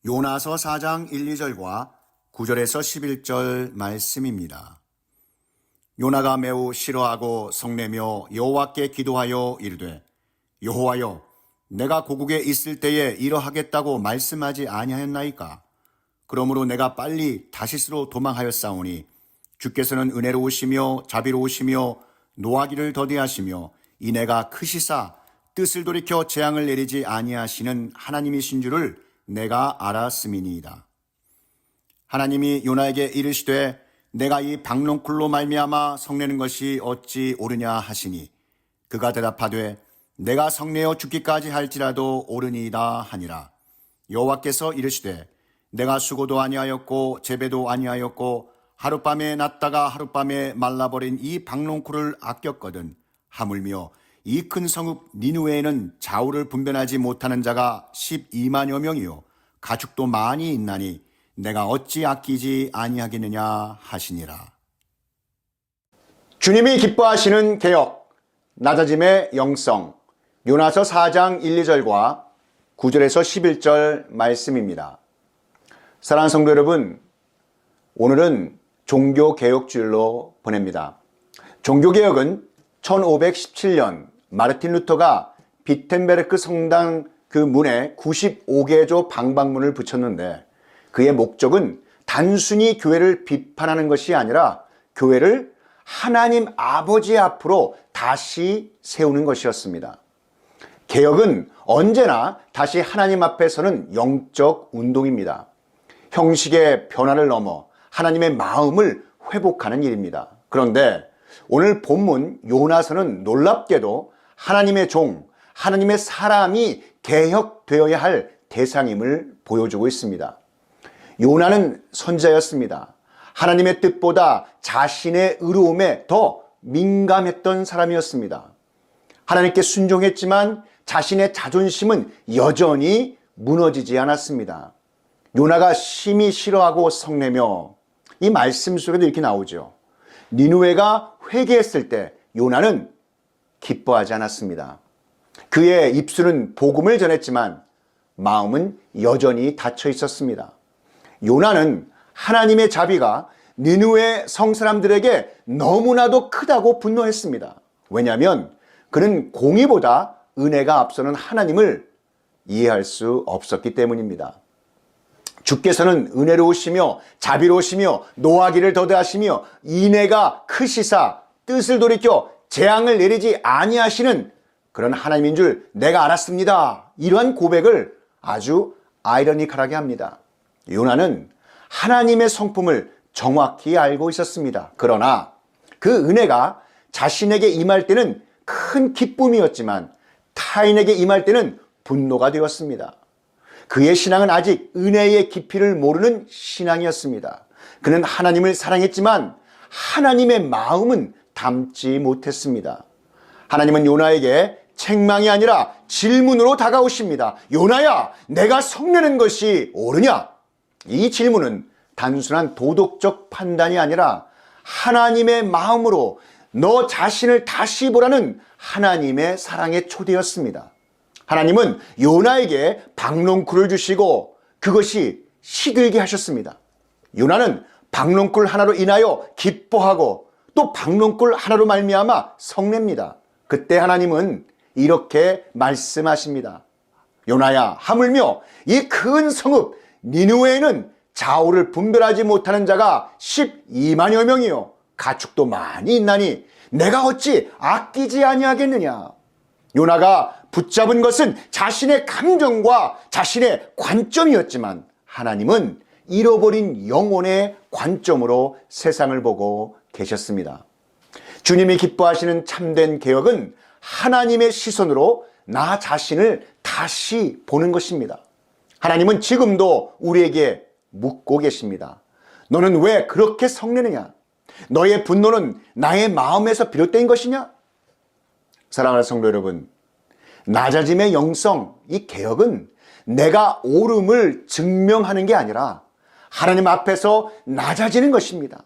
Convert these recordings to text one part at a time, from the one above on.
요나서 4장 1, 2절과 9절에서 11절 말씀입니다. 요나가 매우 싫어하고 성내며 여호와께 기도하여 이르되 여호와여 내가 고국에 있을 때에 이러하겠다고 말씀하지 아니하였나이까? 그러므로 내가 빨리 다시스로 도망하였사오니 주께서는 은혜로우시며 자비로우시며 노하기를 더디하시며 이내가 크시사 뜻을 돌이켜 재앙을 내리지 아니하시는 하나님이신 줄을 내가 알았음이니이다. 하나님이 요나에게 이르시되 내가 이 박농쿨로 말미암아 성내는 것이 어찌 옳으냐 하시니 그가 대답하되 내가 성내어 죽기까지 할지라도 옳으니이다 하니라. 여호와께서 이르시되 내가 수고도 아니하였고 재배도 아니하였고 하룻밤에 났다가 하룻밤에 말라버린 이 박농쿨을 아꼈거든. 하물며 이 큰 성읍 니느웨에는 좌우를 분별하지 못하는 자가 12만여 명이요 가축도 많이 있나니 내가 어찌 아끼지 아니하겠느냐 하시니라. 주님이 기뻐하시는 개역, 낮아짐의 영성, 요나서 4장 1, 2절과 9절에서 11절 말씀입니다. 사랑하는 성도 여러분, 오늘은 종교개혁주일로 보냅니다. 종교개혁은 1517년 마르틴 루터가 비텐베르크 성당 그 문에 95개조 방방문을 붙였는데 그의 목적은 단순히 교회를 비판하는 것이 아니라 교회를 하나님 아버지 앞으로 다시 세우는 것이었습니다. 개혁은 언제나 다시 하나님 앞에 서는 영적 운동입니다. 형식의 변화를 넘어 하나님의 마음을 회복하는 일입니다. 그런데 오늘 본문 요나서는 놀랍게도 하나님의 종, 하나님의 사람이 개혁되어야 할 대상임을 보여주고 있습니다. 요나는 선지자였습니다. 하나님의 뜻보다 자신의 의로움에 더 민감했던 사람이었습니다. 하나님께 순종했지만 자신의 자존심은 여전히 무너지지 않았습니다. 요나가 심히 싫어하고 성내며 이 말씀 속에도 이렇게 나오죠. 니느웨가 회개했을 때 요나는 기뻐하지 않았습니다. 그의 입술은 복음을 전했지만 마음은 여전히 닫혀 있었습니다. 요나는 하나님의 자비가 니느웨 성사람들에게 너무나도 크다고 분노했습니다. 왜냐하면 그는 공의보다 은혜가 앞서는 하나님을 이해할 수 없었기 때문입니다. 주께서는 은혜로우시며 자비로우시며 노하기를 더디하시며 인애가 크시사 뜻을 돌이켜 재앙을 내리지 아니하시는 그런 하나님인 줄 내가 알았습니다. 이러한 고백을 아주 아이러니컬하게 합니다. 요나는 하나님의 성품을 정확히 알고 있었습니다. 그러나 그 은혜가 자신에게 임할 때는 큰 기쁨이었지만 타인에게 임할 때는 분노가 되었습니다. 그의 신앙은 아직 은혜의 깊이를 모르는 신앙이었습니다. 그는 하나님을 사랑했지만 하나님의 마음은 담지 못했습니다. 하나님은 요나에게 책망이 아니라 질문으로 다가오십니다. 요나야, 내가 성내는 것이 옳으냐? 이 질문은 단순한 도덕적 판단이 아니라 하나님의 마음으로 너 자신을 다시 보라는 하나님의 사랑의 초대였습니다. 하나님은 요나에게 박농쿨을 주시고 그것이 시들게 하셨습니다. 요나는 박농쿨 하나로 인하여 기뻐하고 또 박농쿨 하나로 말미암아 성냅니다. 그때 하나님은 이렇게 말씀하십니다. 요나야, 하물며 이 큰 성읍 니느웨에는 좌우를 분별하지 못하는 자가 12만여 명이요 가축도 많이 있나니 내가 어찌 아끼지 아니하겠느냐. 요나가 붙잡은 것은 자신의 감정과 자신의 관점이었지만 하나님은 잃어버린 영혼의 관점으로 세상을 보고 계셨습니다. 주님이 기뻐하시는 참된 개혁은 하나님의 시선으로 나 자신을 다시 보는 것입니다. 하나님은 지금도 우리에게 묻고 계십니다. 너는 왜 그렇게 성내느냐? 너의 분노는 나의 마음에서 비롯된 것이냐? 사랑하는 성도 여러분, 낮아짐의 영성, 이 개혁은 내가 옳음을 증명하는 게 아니라 하나님 앞에서 낮아지는 것입니다.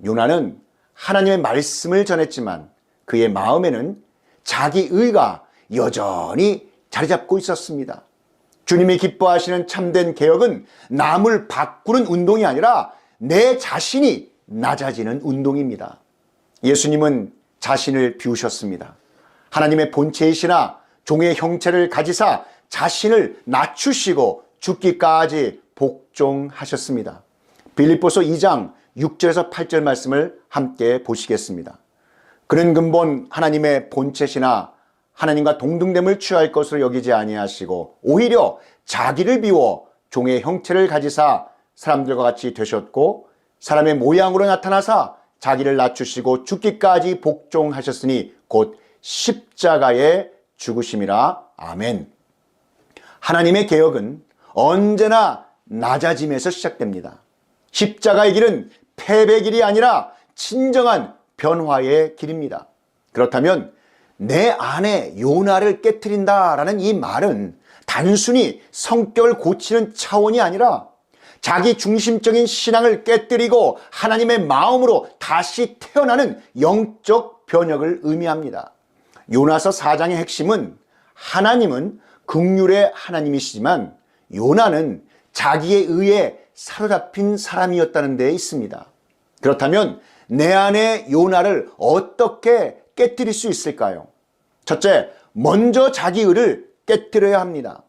요나는 하나님의 말씀을 전했지만 그의 마음에는 자기 의가 여전히 자리 잡고 있었습니다. 주님이 기뻐하시는 참된 개혁은 남을 바꾸는 운동이 아니라 내 자신이 낮아지는 운동입니다. 예수님은 자신을 비우셨습니다. 하나님의 본체이시나 종의 형체를 가지사 자신을 낮추시고 죽기까지 복종하셨습니다. 빌립보서 2장 6절에서 8절 말씀을 함께 보시겠습니다. 그는 근본 하나님의 본체시나 하나님과 동등됨을 취할 것으로 여기지 아니하시고 오히려 자기를 비워 종의 형체를 가지사 사람들과 같이 되셨고 사람의 모양으로 나타나사 자기를 낮추시고 죽기까지 복종하셨으니 곧 십자가의 죽으심이라. 아멘. 하나님의 개혁은 언제나 낮아짐에서 시작됩니다. 십자가의 길은 패배의 길이 아니라 진정한 변화의 길입니다. 그렇다면 내 안에 요나를 깨트린다라는 이 말은 단순히 성격을 고치는 차원이 아니라 자기 중심적인 신앙을 깨뜨리고 하나님의 마음으로 다시 태어나는 영적 변혁을 의미합니다. 요나서 4장의 핵심은 하나님은 긍휼의 하나님이시지만 요나는 자기에 의해 사로잡힌 사람이었다는 데 있습니다. 그렇다면 내 안에 요나를 어떻게 깨뜨릴 수 있을까요? 첫째, 먼저 자기 의를 깨뜨려야 합니다.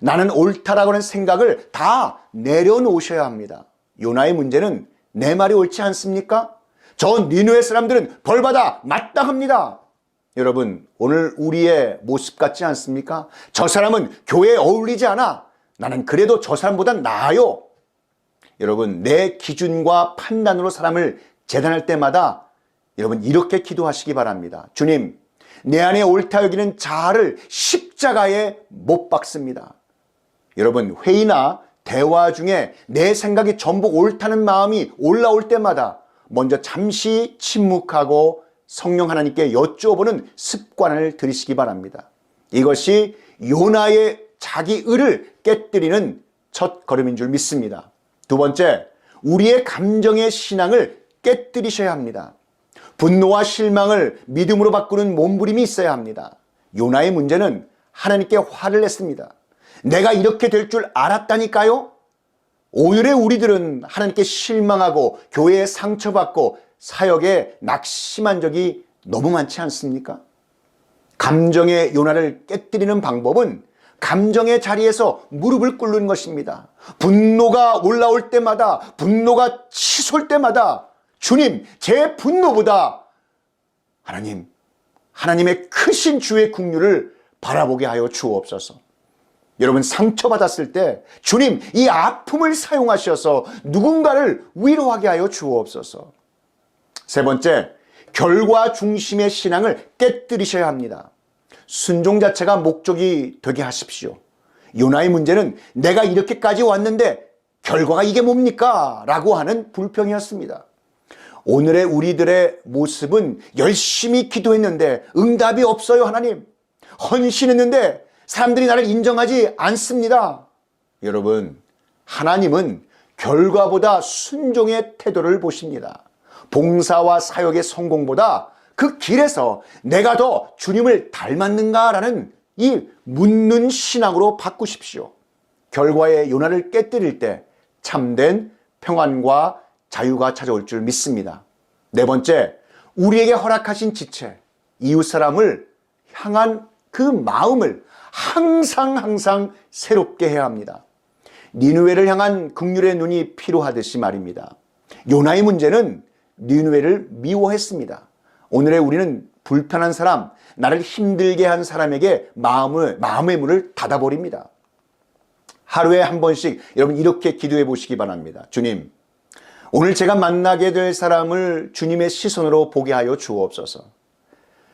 나는 옳다라고 하는 생각을 다 내려놓으셔야 합니다. 요나의 문제는 내 말이 옳지 않습니까? 저 니느웨 사람들은 벌받아 마땅합니다. 여러분, 오늘 우리의 모습 같지 않습니까? 저 사람은 교회에 어울리지 않아. 나는 그래도 저 사람보단 나아요. 여러분, 내 기준과 판단으로 사람을 재단할 때마다 여러분 이렇게 기도하시기 바랍니다. 주님, 내 안에 옳다 여기는 자아를 십자가에 못 박습니다. 여러분, 회의나 대화 중에 내 생각이 전부 옳다는 마음이 올라올 때마다 먼저 잠시 침묵하고 성령 하나님께 여쭈어보는 습관을 들이시기 바랍니다. 이것이 요나의 자기 의를 깨뜨리는 첫 걸음인 줄 믿습니다. 두 번째, 우리의 감정의 신앙을 깨뜨리셔야 합니다. 분노와 실망을 믿음으로 바꾸는 몸부림이 있어야 합니다. 요나의 문제는 하나님께 화를 냈습니다. 내가 이렇게 될 줄 알았다니까요? 오늘의 우리들은 하나님께 실망하고 교회에 상처받고 사역에 낙심한 적이 너무 많지 않습니까? 감정의 요나를 깨뜨리는 방법은 감정의 자리에서 무릎을 꿇는 것입니다. 분노가 올라올 때마다, 분노가 치솟을 때마다 주님, 제 분노보다 하나님, 하나님의 크신 주의 긍휼을 바라보게 하여 주옵소서. 여러분, 상처받았을 때 주님, 이 아픔을 사용하셔서 누군가를 위로하게 하여 주옵소서. 세 번째, 결과 중심의 신앙을 깨뜨리셔야 합니다. 순종 자체가 목적이 되게 하십시오. 요나의 문제는 내가 이렇게까지 왔는데 결과가 이게 뭡니까? 라고 하는 불평이었습니다. 오늘의 우리들의 모습은 열심히 기도했는데 응답이 없어요, 하나님. 헌신했는데 사람들이 나를 인정하지 않습니다. 여러분, 하나님은 결과보다 순종의 태도를 보십니다. 봉사와 사역의 성공보다 그 길에서 내가 더 주님을 닮았는가라는 이 묻는 신앙으로 바꾸십시오. 결과의 요나를 깨뜨릴 때 참된 평안과 자유가 찾아올 줄 믿습니다. 네 번째, 우리에게 허락하신 지체, 이웃 사람을 향한 그 마음을 항상 새롭게 해야 합니다. 니느웨를 향한 긍휼의 눈이 필요하듯이 말입니다. 요나의 문제는 니느웨를 미워했습니다. 오늘의 우리는 불편한 사람, 나를 힘들게 한 사람에게 마음의 문을 닫아버립니다. 하루에 한 번씩 여러분 이렇게 기도해 보시기 바랍니다. 주님, 오늘 제가 만나게 될 사람을 주님의 시선으로 보게 하여 주옵소서.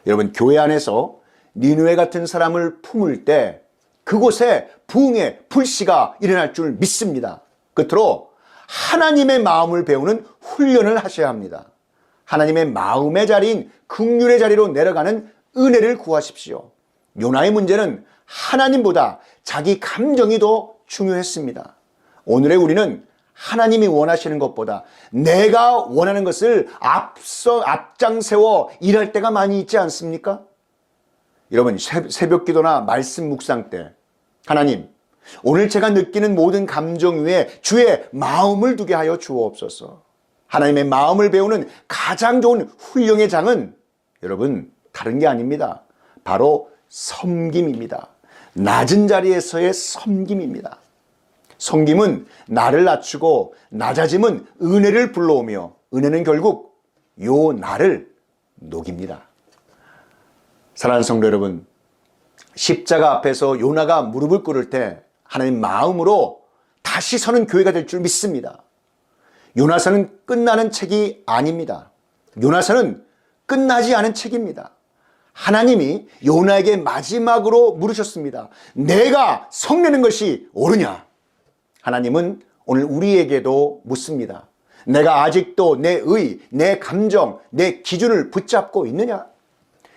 여러분, 교회 안에서 니느웨 같은 사람을 품을 때 그곳에 부흥의 불씨가 일어날 줄 믿습니다. 끝으로 하나님의 마음을 배우는 훈련을 하셔야 합니다. 하나님의 마음의 자리인 긍휼의 자리로 내려가는 은혜를 구하십시오. 요나의 문제는 하나님보다 자기 감정이 더 중요했습니다. 오늘의 우리는 하나님이 원하시는 것보다 내가 원하는 것을 앞장세워 일할 때가 많이 있지 않습니까? 여러분, 새벽 기도나 말씀 묵상 때 하나님, 오늘 제가 느끼는 모든 감정 위에 주의 마음을 두게 하여 주옵소서. 하나님의 마음을 배우는 가장 좋은 훈령의 장은 여러분 다른 게 아닙니다. 바로 섬김입니다. 낮은 자리에서의 섬김입니다. 섬김은 나를 낮추고 낮아짐은 은혜를 불러오며 은혜는 결국 요 나를 녹입니다. 사랑하는 성도 여러분, 십자가 앞에서 요나가 무릎을 꿇을 때 하나님 마음으로 다시 서는 교회가 될 줄 믿습니다. 요나서는 끝나는 책이 아닙니다. 요나서는 끝나지 않은 책입니다. 하나님이 요나에게 마지막으로 물으셨습니다. 내가 성내는 것이 옳으냐? 하나님은 오늘 우리에게도 묻습니다. 내가 아직도 내 의, 내 감정, 내 기준을 붙잡고 있느냐?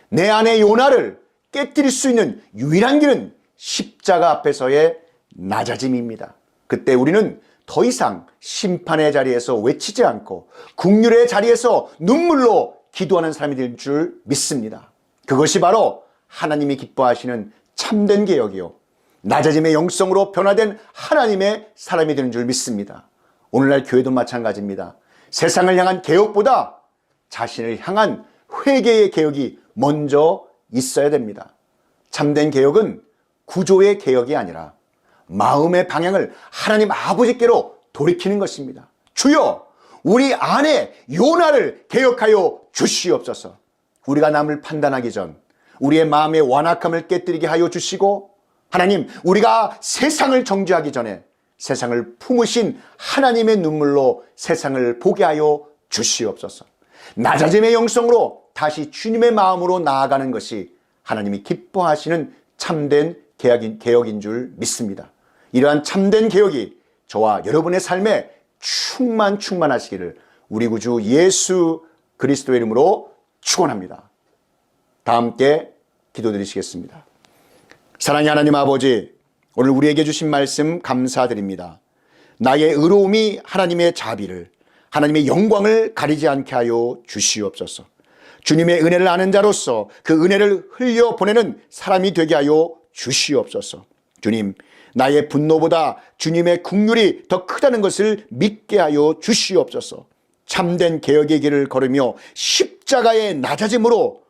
내 안의 요나를 깨뜨릴 수 있는 유일한 길은 십자가 앞에서의 낮아짐입니다. 그때 우리는 더 이상 심판의 자리에서 외치지 않고 긍휼의 자리에서 눈물로 기도하는 사람이 될 줄 믿습니다. 그것이 바로 하나님이 기뻐하시는 참된 개혁이요, 낮아짐의 영성으로 변화된 하나님의 사람이 되는 줄 믿습니다. 오늘날 교회도 마찬가지입니다. 세상을 향한 개혁보다 자신을 향한 회개의 개혁이 먼저 있어야 됩니다. 참된 개혁은 구조의 개혁이 아니라 마음의 방향을 하나님 아버지께로 돌이키는 것입니다. 주여, 우리 안에 요나를 개혁하여 주시옵소서. 우리가 남을 판단하기 전 우리의 마음의 완악함을 깨뜨리게 하여 주시고, 하나님, 우리가 세상을 정죄하기 전에 세상을 품으신 하나님의 눈물로 세상을 보게 하여 주시옵소서. 낮아짐의 영성으로 다시 주님의 마음으로 나아가는 것이 하나님이 기뻐하시는 참된 개혁인 줄 믿습니다. 이러한 참된 개혁이 저와 여러분의 삶에 충만하시기를 우리 구주 예수 그리스도의 이름으로 축원합니다. 다 함께 기도드리시겠습니다. 사랑의 하나님 아버지, 오늘 우리에게 주신 말씀 감사드립니다. 나의 의로움이 하나님의 자비를, 하나님의 영광을 가리지 않게 하여 주시옵소서. 주님의 은혜를 아는 자로서 그 은혜를 흘려보내는 사람이 되게 하여 주시옵소서. 주님, 나의 분노보다 주님의 긍휼이 더 크다는 것을 믿게 하여 주시옵소서. 참된 개혁의 길을 걸으며 십자가의 낮아짐으로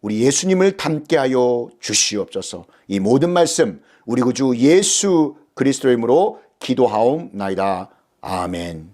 우리 예수님을 닮게 하여 주시옵소서. 이 모든 말씀 우리 구주 예수 그리스도의 이름으로 기도하옵나이다. 아멘.